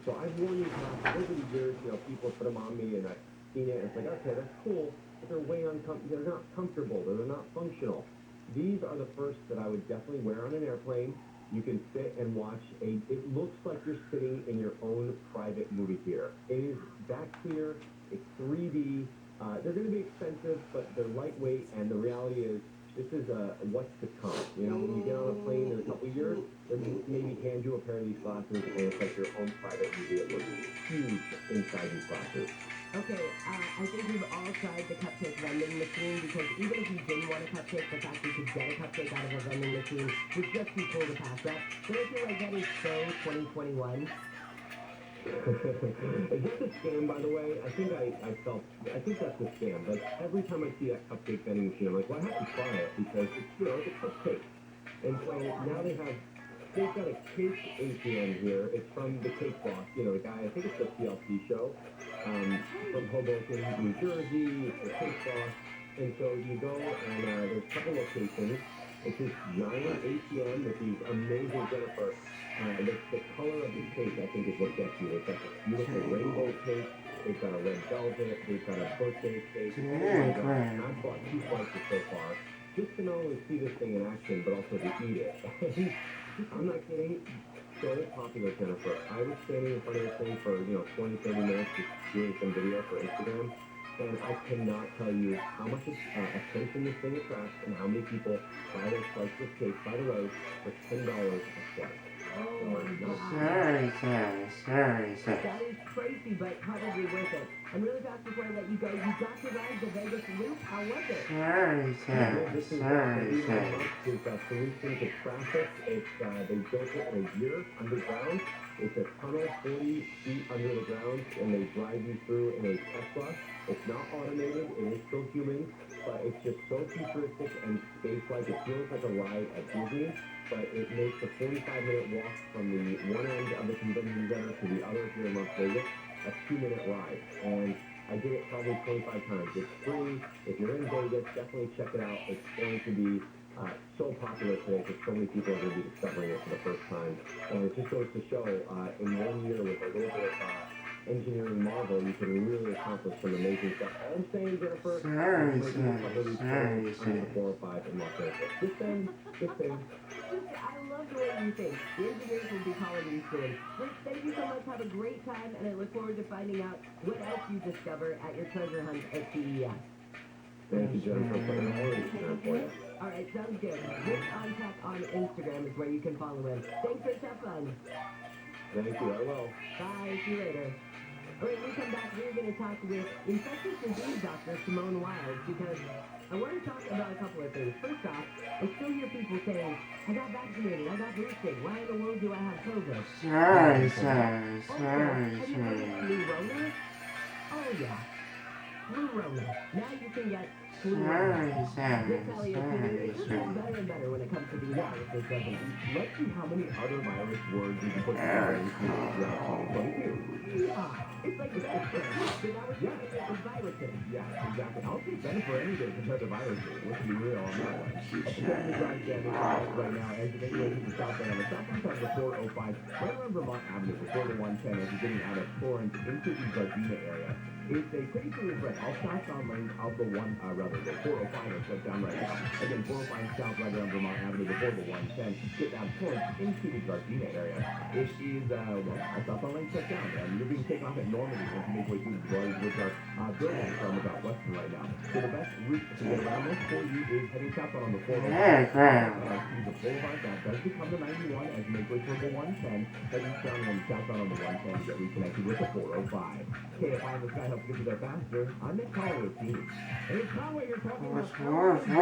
So I've worn these masks over the years. People put them on me, and I've seen it. And it's like, okay, that's cool, but they're way they're not comfortable. They're not functional. These are the first that I would definitely wear on an airplane. You can sit and watch it looks like you're sitting in your own private movie theater. It is that clear. It's 3D. They're going to be expensive, but they're lightweight, and the reality is, this is what's to come. When you get on a plane in a couple of years, they'll maybe hand you a pair of these glasses, and it's like your own private movie. It looks huge inside these glasses. Okay, I think we've all tried the cupcake vending machine, because even if you didn't want a cupcake, the fact you could get a cupcake out of a vending machine was just too cool to pass up. Don't you feel like that is so 2021? Is this a scam, by the way? I think that's a scam. Like, every time I see that cupcake vending machine, I'm like, well, I have to try it, because it's a cupcake. And so now they've got a cake ATM here. It's from the Cake Boss, the guy, I think it's the TLC show, from Hoboken, New Jersey. It's the Cake Boss. And so you go, and there's a couple locations. It's this giant ATM with these amazing, Jennifer, the color of the cake, I think, is what gets you. It's like a beautiful rainbow cake. They've got a red velvet. They've got a birthday cake. I've bought 2 slices so far, just to not only see this thing in action, but also to eat it. I'm not kidding. So popular, Jennifer. I was standing in front of this thing for 20, 30 minutes, just doing some video for Instagram. And I cannot tell you how much attention this thing attracts, and how many people buy their slice of cake, by the way, for $10 a slice. Oh my God. Sorry. That is crazy, but probably worth it. And really fast before I let you go, you got to ride the Vegas loop. How was it? Sorry. It's a solution to traffic. They built it in a year underground. It's a tunnel 40 feet under the ground, and they drive you through in a Tesla. It's not automated. It is still human, but it's just so futuristic and space-like. It feels like a ride at Disney, but it makes a 45-minute walk from the one end of the convention center to the other here in Las Vegas a 2-minute ride. And I did it probably 25 times. It's free. If you're in Vegas, definitely check it out. It's going to be so popular today, because so many people are going to be discovering it for the first time. And it just goes to show, in 1 year, with a little bit of engineering marvel, you can really accomplish some amazing stuff. All I'm saying, Jennifer, Sorry. on the 405 in Los Angeles. Just saying. I love the way you think. The engineers will be calling you soon. Rich, thank you so much. Have a great time, and I look forward to finding out what else you discover at your treasure hunt at CES. Thank you, Jennifer, for putting all this in for you. All right, sounds good. Rich on Tech on Instagram is where you can follow him. Thanks, Rich. Have fun. Thank you. I will. Bye. See you later. All right, when we come back, we're going to talk with infectious disease doctor Simone Wiles, because I want to talk about a couple of things. First off, I still hear people saying, I got vaccinated, I got boosted, why in the world do I have COVID? Sorry. Have you heard of Blue Rona? Oh yeah, Blue Rona. Now you can get Blue Rona. This Elliot, it's getting better and better when it comes to these viruses, doesn't it? Let's see how many other virus words you can put together in 2022. It's like the so now we're doing it with viruses. Yeah, exactly. I'll take Jennifer any day compared to viruses. Let's be real on that one. Okay, the drive damage right now, as you're making the southbound on the southbound side of the 405, right around Vermont Avenue before the 110, as you're getting out of Torrance into the Gardena area. It's a pretty serious wreck. All southbound lanes of the the 405 are shut down right now. Again, 405 south right around Vermont Avenue before the 110. Get down Torrance into the Gardena area. It is, all southbound lanes shut down. You're being taken off at Normandy as you make way through the roads, which are buildings from about Western right now. So the best route to get around this for you is heading southbound on the 405. To the boulevard, that does become the 91 as you make way toward the 110. Heading south on southbound on the 110 to get reconnected with the 405. KFI in the sky helps get you there faster. I'm Nick Caller with Team. And it's not what you're talking about. You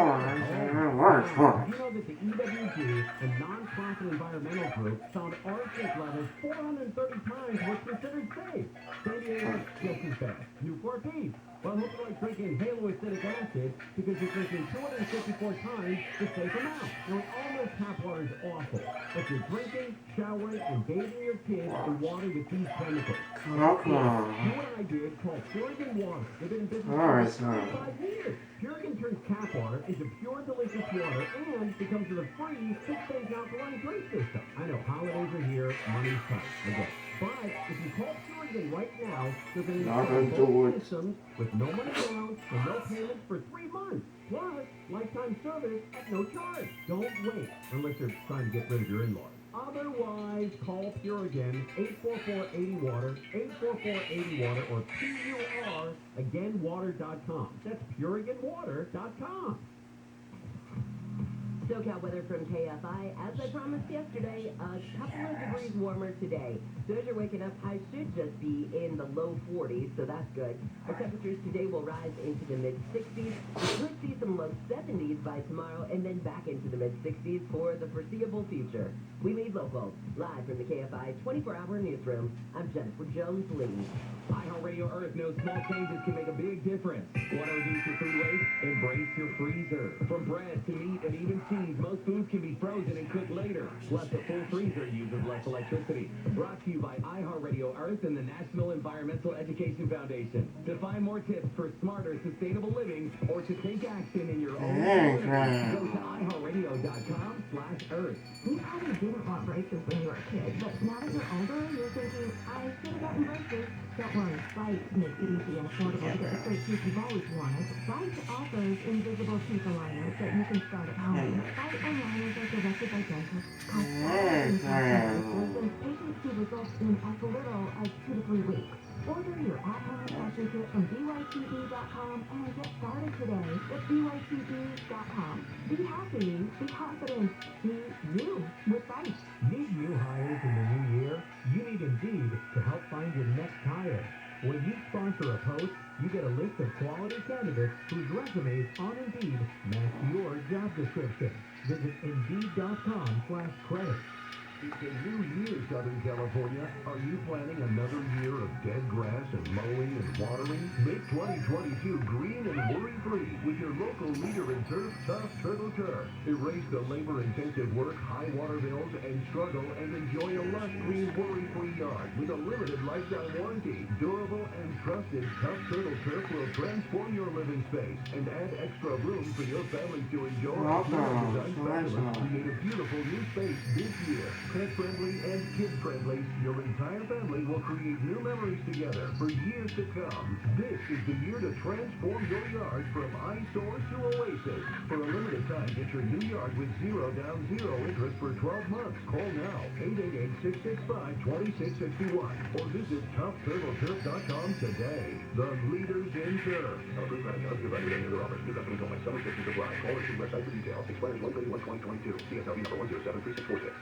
know that the EWG, the non-profit environmental group, found arsenic levels 430 times was considered safe. San Diego, just as bad. Newport Beach. Well, hope you like drinking haloacidic acid, because you're drinking 254 times the safe amount. Now, we all know tap water is awful, but you're drinking, showering, and bathing your kids in water with these chemicals. Do what I did, called Purigan Water. They've been in business for 25 years. Purigan turns tap water into pure, delicious water and becomes with a free 6-inch alkaline drink system. I know holidays are here, money's tight, I get it. But if you call Purigan right now, they're going to Not install gonna do both it. systems with no money down and no payments for 3 months. Plus, lifetime service at no charge. Don't wait unless you're trying to get rid of your in-laws. Otherwise, call Purigan, 844-80-WATER, 844-80-WATER, or PUR, again, water.com. That's PuriganWater.com. SoCal weather from KFI. As I promised yesterday, a couple of degrees warmer today. So as you're waking up, highs should just be in the low 40s, so that's good. Our temperatures today will rise into the mid-60s. We could see some low 70s by tomorrow, and then back into the mid-60s for the foreseeable future. We lead local, live from the KFI 24-hour newsroom. I'm Jennifer Jones-Lee. iHeartRadio Earth knows small changes can make a big difference. Want to reduce your food waste? Embrace your freezer. From bread to meat and even cheese, most foods can be frozen and cooked later. Plus, a full freezer uses less electricity. Brought to you by iHeartRadio Earth and the National Environmental Education Foundation. To find more tips for smarter, sustainable living, or to take action in your own community, go to iHeartRadio.com/Earth. You probably didn't want braces when you were a kid, but now that you're older, you're thinking, I should have gotten braces. Don't worry, Byte makes it easy and affordable to get the straight teeth you've always wanted. Byte offers invisible teeth aligners that you can start at home. Byte aligners are directed by dentists, cost thousands of services, and patients see results in as little as 2 to 3 weeks. Order your at-home impression kit from bytb.com and get started today. That's bytb.com. Be happy, be confident, be you with Byte. Need new hires in the new year? You need Indeed to help find your next hire. When you sponsor a post, you get a list of quality candidates whose resumes on Indeed match your job description. Visit Indeed.com/credit. It's a new year, Southern California. Are you planning another year of dead grass and mowing and watering? Make 2022 green and worry-free with your local leader in turf, Tough Turtle Turf. Erase the labor-intensive work, high water bills, and struggle, and enjoy a lush, green, worry-free yard with a limited lifetime warranty. Durable and trusted Tough Turtle Turf will transform your living space and add extra room for your family to enjoy. Design specialists create a beautiful new space this year. Pet-friendly and kid-friendly, your entire family will create new memories together for years to come. This is the year to transform your yard from eyesore to oasis. For a limited time, get your new yard with zero down, zero interest for 12 months. Call now, 888-665-2661, or visit toughturtleturf.com today. The leaders in turf. Approved by the Bureau of Indian Office. New customers only. Some restrictions apply. Call or see website for details. Expires 1/31/2022. CSLB number 1073646.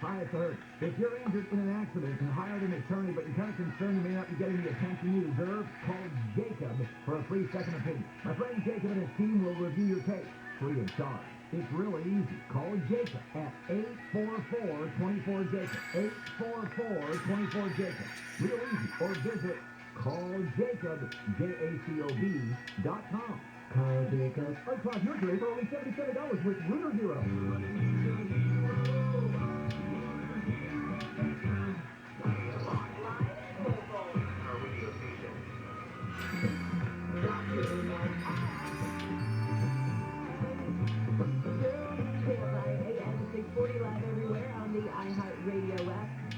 Hi, sir. If you're injured in an accident and hired an attorney, but you're kind of concerned you may not be getting the attention you deserve, call Jacob for a free second opinion. My friend Jacob and his team will review your case free of charge. It's really easy. Call Jacob at 844-24-JACOB. 844-24-JACOB. Real easy. Or visit calljacob.com. Call Jacob. Unplug your day for only $77 with Rooter Hero.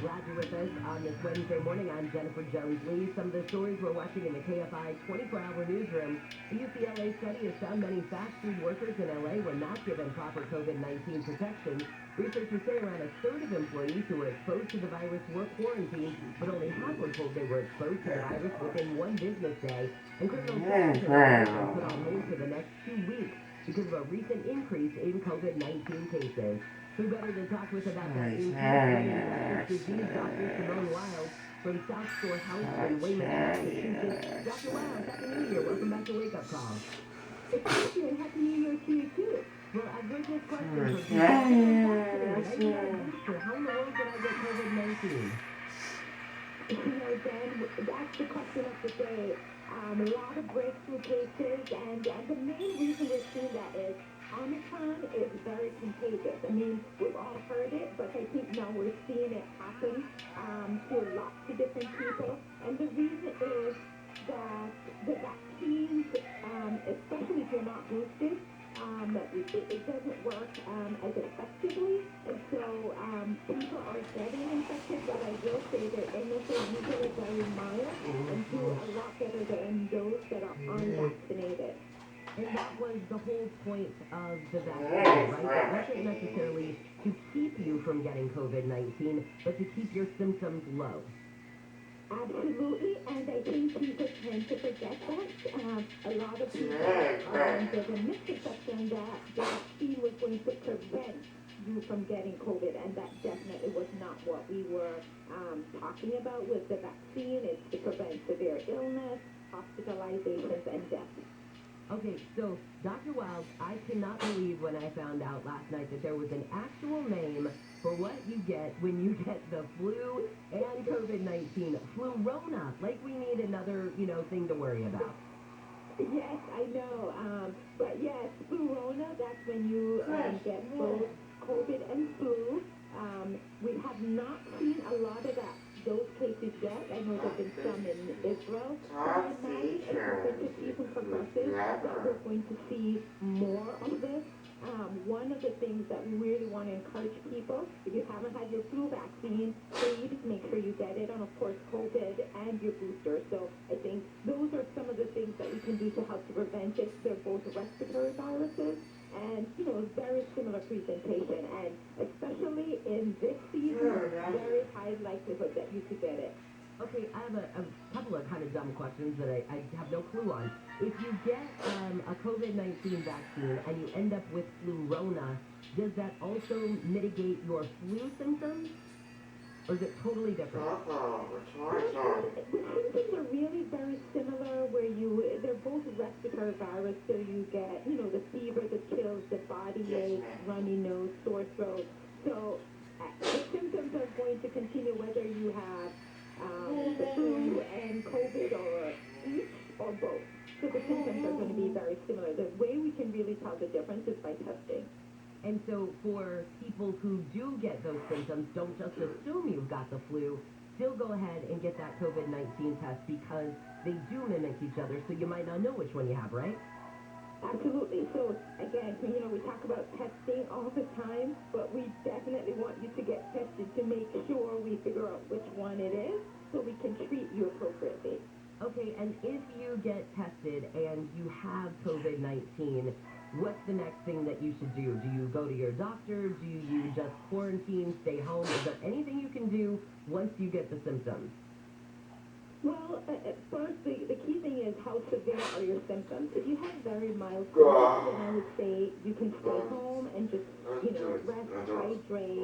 Glad you're with us on this Wednesday morning. I'm Jennifer Jones-Lee. Some of the stories we're watching in the KFI 24-hour newsroom. The UCLA study has found many fast food workers in LA were not given proper COVID-19 protection. Researchers say around a third of employees who were exposed to the virus were quarantined, but only half were told they were exposed to the virus within one business day. And criminal justice has been put on hold for the next 2 weeks because of a recent increase in COVID-19 cases. Who better to talk with about that increase disease, Dr. Simone Wild from South Shore House in Weymouth, Massachusetts. Dr. Wild, Happy New Year. Welcome back to Wake Up Call. Thank you, and Happy New Year to you, too. Well, I've heard this question from people. How in the world did I get COVID-19? You know, Dan, that's the question of the day. A lot of breakthrough cases, and the main reason we're seeing that is Omicron is very contagious. I mean, we've all heard it, but I think now we're seeing it happen to lots of different people. And the reason is the vaccines, especially if you're not boosted, it doesn't work as effectively, and so people are getting infected, but I will say their illnesses usually very mild and do a lot better than those that are unvaccinated. And that was the whole point of the vaccine, right? It wasn't necessarily to keep you from getting COVID-19, but to keep your symptoms low. Absolutely, and I think people tend to forget that. A lot of people, there's a misconception that the vaccine was going to prevent you from getting COVID, and that definitely was not what we were talking about with the vaccine. It's to prevent severe illness, hospitalizations, and death. Okay, so Dr. Wild, I cannot believe when I found out last night that there was an actual name for what you get when you get the flu and COVID-19. Flu-rona, like we need another, thing to worry about. Yes, I know. But yes, flu-rona, that's when you get both COVID and flu. We have not seen a lot of those cases yet. I know there have been some in Israel. But I imagine as the winter season progresses that we're going to see more of this. One of the things that we really want to encourage people, if you haven't had your flu vaccine, please make sure you get it, and of course COVID and your booster. So I think those are some of the things that we can do to help to prevent it. They're both respiratory viruses and, very similar presentation. And especially in this season, very high likelihood that you could get it. Okay, I have a couple of kind of dumb questions that I have no clue on. If you get a COVID-19 vaccine and you end up with flu-rona, does that also mitigate your flu symptoms? Or is it totally different? The symptoms are really very similar where they're both respiratory virus, so you get, the fever, the chills, the body ache, runny nose, sore throat. So the symptoms are going to continue whether you have the flu and COVID or each or both. So the symptoms are going to be very similar. The way we can really tell the difference is by testing. And so for people who do get those symptoms, don't just assume you've got the flu. Still go ahead and get that COVID-19 test because they do mimic each other, so you might not know which one you have, right? Absolutely. So again, we talk about testing all the time, but we definitely want you to get tested to make sure we figure out which one it is so we can treat you appropriately. Okay, and if you get tested and you have COVID-19, what's the next thing that you should do? Do you go to your doctor? Do you just quarantine, stay home? Is there anything you can do once you get the symptoms? Well, first, the key thing is how severe are your symptoms. If you have very mild symptoms, then I would say you can stay home and just, rest, hydrate,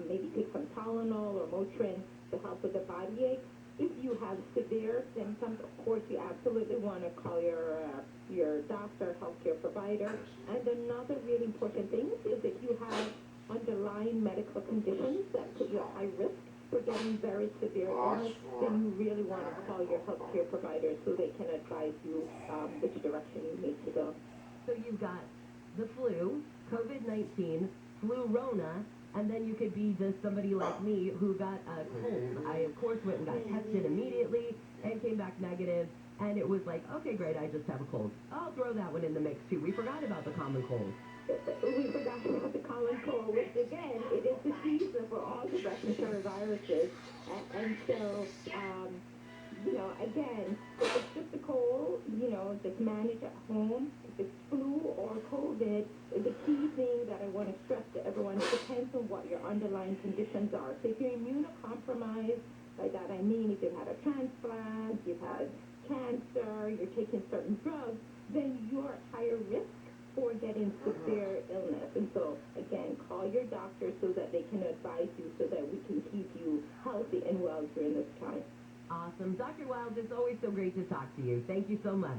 maybe take some Tylenol or Motrin to help with the body ache. If you have severe symptoms, of course, you absolutely want to call your doctor, healthcare provider. And another really important thing is if you have underlying medical conditions that put you at high risk for getting very severe illness, then you really want to call your healthcare provider so they can advise you which direction you need to go. So you've got the flu, COVID-19, flu-rona, and then you could be just somebody like me who got a cold. I, of course, went and got tested immediately and came back negative, and it was like, okay, great, I just have a cold. I'll throw that one in the mix, too. We forgot about the common cold. We forgot about the common cold, which, again, it is the season for all the respiratory viruses. And so, again, if it's just a cold, just manage at home. If it's flu or COVID, the key thing that I want to stress to everyone, it depends on what your underlying conditions are. So if you're immunocompromised, by that I mean if you've had a transplant, you've had cancer, you're taking certain drugs, then you're at higher risk for getting severe illness. And so, again, call your doctor so that they can advise you so that we can keep you healthy and well during this time. Awesome. Dr. Wild, it's always so great to talk to you. Thank you so much.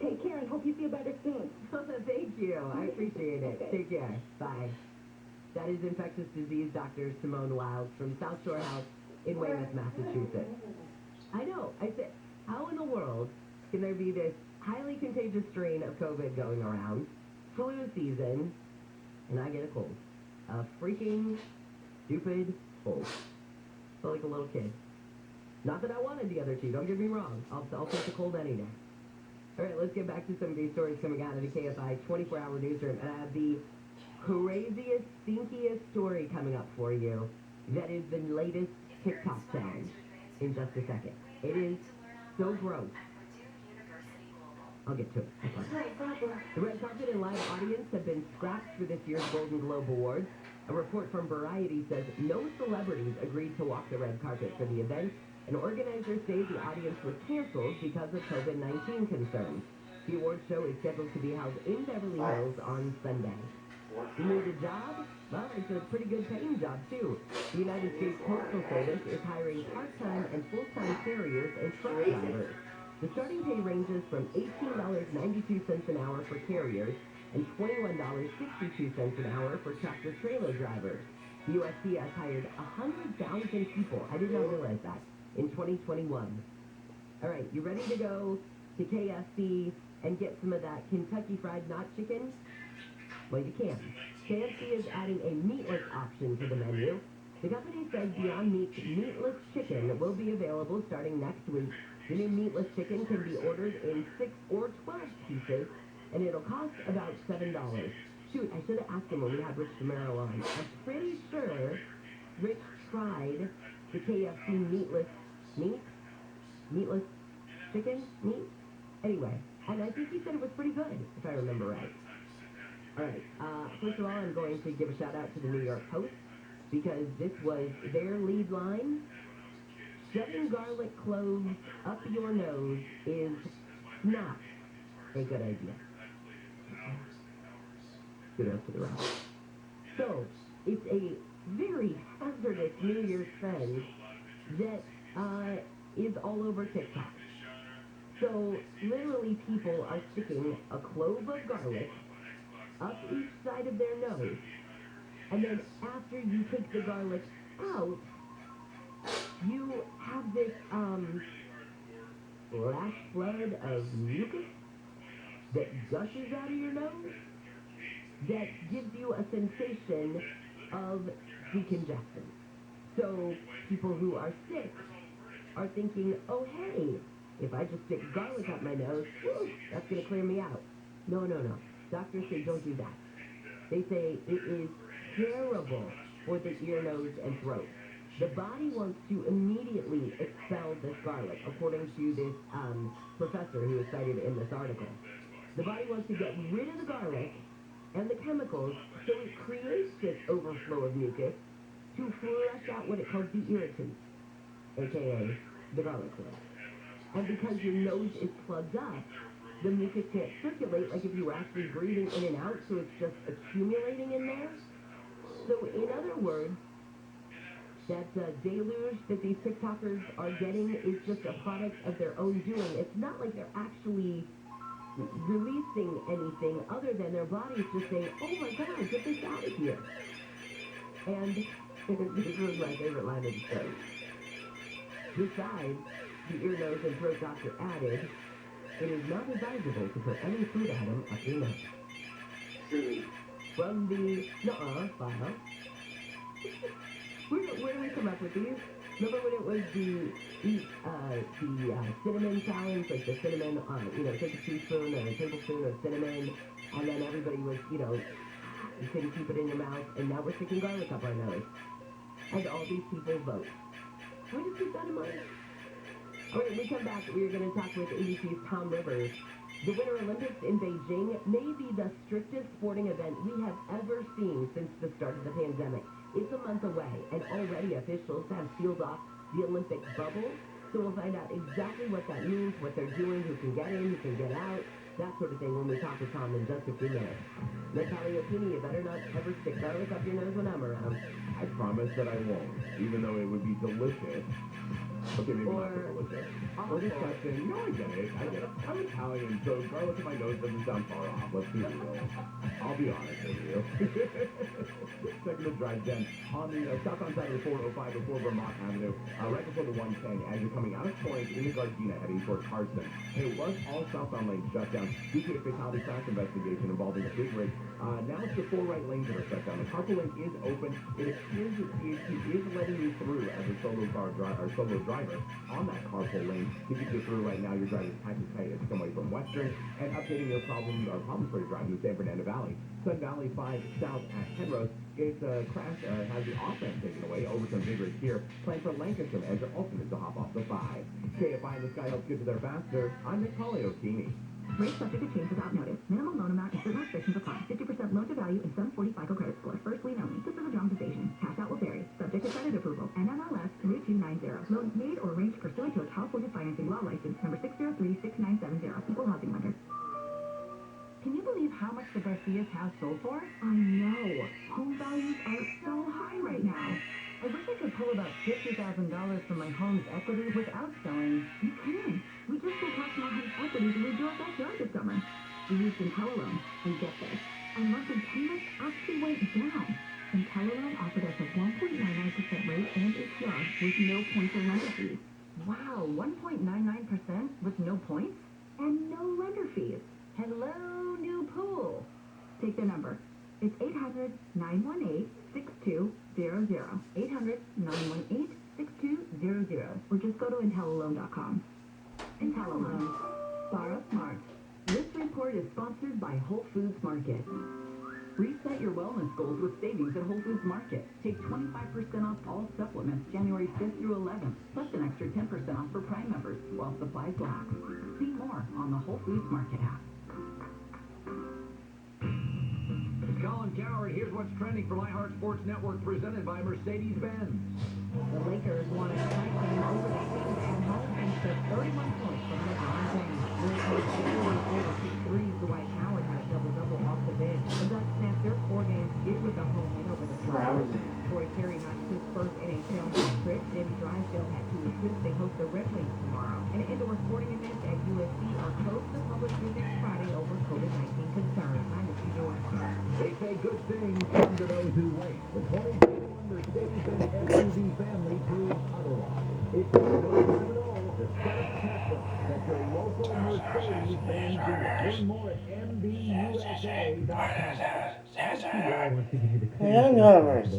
Take care and hope you feel better soon. Thank you. I appreciate it. Okay. Take care. Bye. That is infectious disease Dr. Simone Wild from South Shore Health in Weymouth, Massachusetts. I know. I said, how in the world can there be this highly contagious strain of COVID going around, flu season, and I get a cold? A freaking stupid cold. Feel like a little kid. Not that I wanted the other two, don't get me wrong. I'll take the cold any day. All right, let's get back to some of these stories coming out of the KFI 24-hour newsroom. And I have the craziest, stinkiest story coming up for you. That is the latest TikTok challenge in just a second. It is so gross. I'll get to it. The red carpet and live audience have been scrapped for this year's Golden Globe Awards. A report from Variety says no celebrities agreed to walk the red carpet for the event, and organizers say the audience was canceled because of COVID-19 concerns. The awards show is scheduled to be held in Beverly Hills on Sunday. You need a job? Well, it's a pretty good paying job, too. The United States Postal Service is hiring part-time and full-time carriers and truck drivers. The starting pay ranges from $18.92 an hour for carriers and $21.62 an hour for tractor-trailer drivers. The USPS hired 100,000 people. I did not realize that. In 2021. All right, you ready to go to KFC and get some of that Kentucky Fried Not Chicken? Well, you can. KFC is adding a meatless option to the menu. The company says Beyond Meat's meatless chicken will be available starting next week. The new meatless chicken can be ordered in 6 or 12 pieces, and it'll cost about $7. Shoot, I should have asked him when we had Rich DeMero on. I'm pretty sure Rich tried the KFC meatless chicken meat. Anyway, and I think he said it was pretty good, if I remember right. All right, first of all, I'm going to give a shout out to the New York Post because this was their lead line. Shoving garlic cloves up your nose is not a good idea. Kudos to the rest. So, it's a very hazardous New Year's trend that is all over TikTok. So, literally people are sticking a clove of garlic up each side of their nose, and then after you take the garlic out, you have this flash flood of mucus that gushes out of your nose that gives you a sensation of decongestion. So people who are sick are thinking, oh hey, if I just stick garlic up my nose, whew, that's going to clear me out. No. Doctors say don't do that. They say it is terrible for the ear, nose, and throat. The body wants to immediately expel this garlic, according to this professor who is cited in this article. The body wants to get rid of the garlic and the chemicals, so it creates this overflow of mucus to flush out what it calls the irritant, aka the garlic fluid. And because your nose is plugged up, the mucus can't circulate like if you were actually breathing in and out, so it's just accumulating in there. So in other words, that deluge that these TikTokers are getting is just a product of their own doing. It's not like they're actually releasing anything other than their body's just saying, oh my God, get this out of here. And this was my favorite line of the show. Besides, the ear, nose, and throat doctor added, it is not advisable to put any food item up your nose. From the file. Where do we come up with these? Remember when it was the cinnamon challenge, like the cinnamon, take a teaspoon or a tablespoon of cinnamon, and then everybody was, you couldn't keep it in your mouth, and now we're sticking garlic up our nose. And all these people vote. Can we just keep that in mind? All right, when we come back, we're going to talk with ABC's Tom Rivers. The Winter Olympics in Beijing may be the strictest sporting event we have ever seen since the start of the pandemic. It's a month away, and already officials have sealed off the Olympic bubble. So we'll find out exactly what that means, what they're doing, who can get in, who can get out, that sort of thing when we talk with Tom in just a few minutes. Natalia Pini, you better not ever stick garlic up your nose when I'm around. I promise that I won't, even though it would be delicious. Okay, maybe not so delicious. For this question, I get it. I'm Italian, so garlic in my nose doesn't sound far off. Let's be real. I'll be honest with you. Second to drive then on the southbound side of the 405 before Vermont Avenue, right before the 110, as you're coming out of Point in the Gardena heading toward Carson. It was all southbound lanes shut down due to a fatality crash investigation involving a big rig. Now it's the 4 right lanes that are shut down. The carpool lane is open. It appears that CHP is letting you through as a solo driver driver on that carpool lane to get you through. Right now, you're driving Packers Tight as somebody from Western and updating their problems for the drive in the San Fernando Valley. Sun Valley 5 South at Penrose. It's a crash has the offense taken away over some vigorous here. Playing for Lancashire as their ultimate to hop off the 5. KFI in the Sky helps get to there faster. I'm Nick Keeney. Rate subject to change without notice. Minimum loan amount and certain restrictions apply. 50% loan to value and 740 FICO credit score. First lien only. This is a dramatization. Cash out will vary. Subject to credit approval. NMLS 3290. Loans made or arranged pursuant to a California financing law license number 6036970. Equal housing lender. Can you believe how much the Garcia's house sold for? I know. Home values are so high right now. I wish I could pull about $50,000 from my home's equity without selling. You can. We just pulled cash from our home's equity to redo our backyard this summer. We used IntelliLoan, and get this, our monthly payments actually went down. IntelliLoan offered us a 1.99% rate and APR with no points or lender fees. Wow, 1.99% with no points? And no lender fees. Hello, new pool. Take the number. It's 800-918-6200. 800-918-6200. Or just go to IntelliLoan.com. IntelliLoan. Borrow smart. This report is sponsored by Whole Foods Market. Reset your wellness goals with savings at Whole Foods Market. Take 25% off all supplements January 5th through 11th, plus an extra 10% off for Prime members while supplies last. See more on the Whole Foods Market app. Colin Coward, here's what's trending from iHeart Sports Network, presented by Mercedes-Benz. The Lakers won a tight game over the Kings at home and took 31 points from LeBron James. Lakers scored over 2 threes. Dwight Howard had a double-double off the bench. The Bucks snapped their 4 games skid with a home win over the Spurs. Troy Terry knocked his first NHL hat-trick. Danny Drysdale had 2 assists. They host the Red Wings tomorrow. And indoor sporting events at USC are closed to public through next Friday over COVID-19 concerns. I'm the They say good things come to those who wait. The 2021 Mercedes-Benz SUV family proves otherwise. It's no time at all to start catch-up at your local Mercedes-Benz dealer. Learn more at MBUSA.com. Hangovers.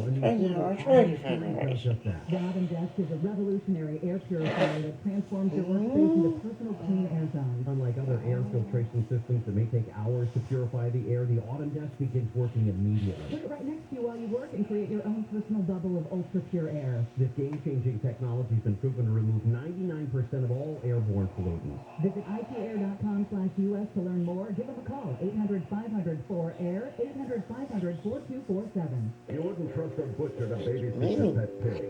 The Oven Desk is a revolutionary air purifier that transforms your workspace into personal clean air zones. Unlike other air filtration systems that may take hours to purify the air, the Autodesk begins working immediately. Put it right next to you while you work and create your own personal bubble of ultra-pure air. This game-changing technology has been proven to remove 99% of all airborne pollutants. Visit ITAir.com/US to learn more. Give them a call, 800-500-4AIR, 800-500-4247. You wouldn't trust a butcher to babysit your pet pig.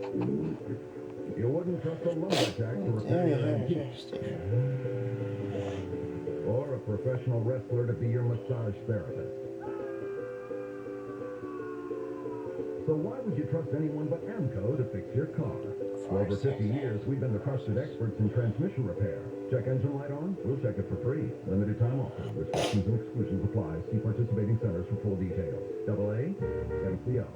You wouldn't trust a lumberjack to repair your antique. Or a professional wrestler to be your massage therapist. So why would you trust anyone but Amco to fix your car? For over 50 years, we've been the trusted experts in transmission repair. Check engine light on? We'll check it for free. Limited time offer. Restrictions and exclusions apply. See participating centers for full details. AA MCO.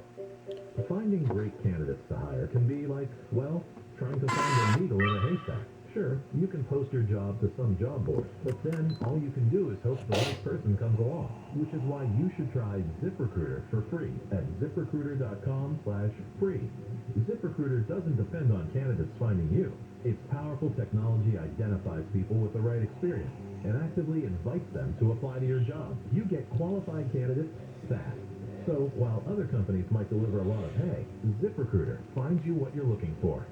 Finding great candidates to hire can be like, well, trying to find a needle in a haystack. Sure, you can post your job to some job board, but then all you can do is hope the right person comes along, which is why you should try ZipRecruiter for free at ZipRecruiter.com/free. ZipRecruiter doesn't depend on candidates finding you. Its powerful technology identifies people with the right experience and actively invites them to apply to your job. You get qualified candidates fast. So while other companies might deliver a lot of pay, ZipRecruiter finds you what you're looking for.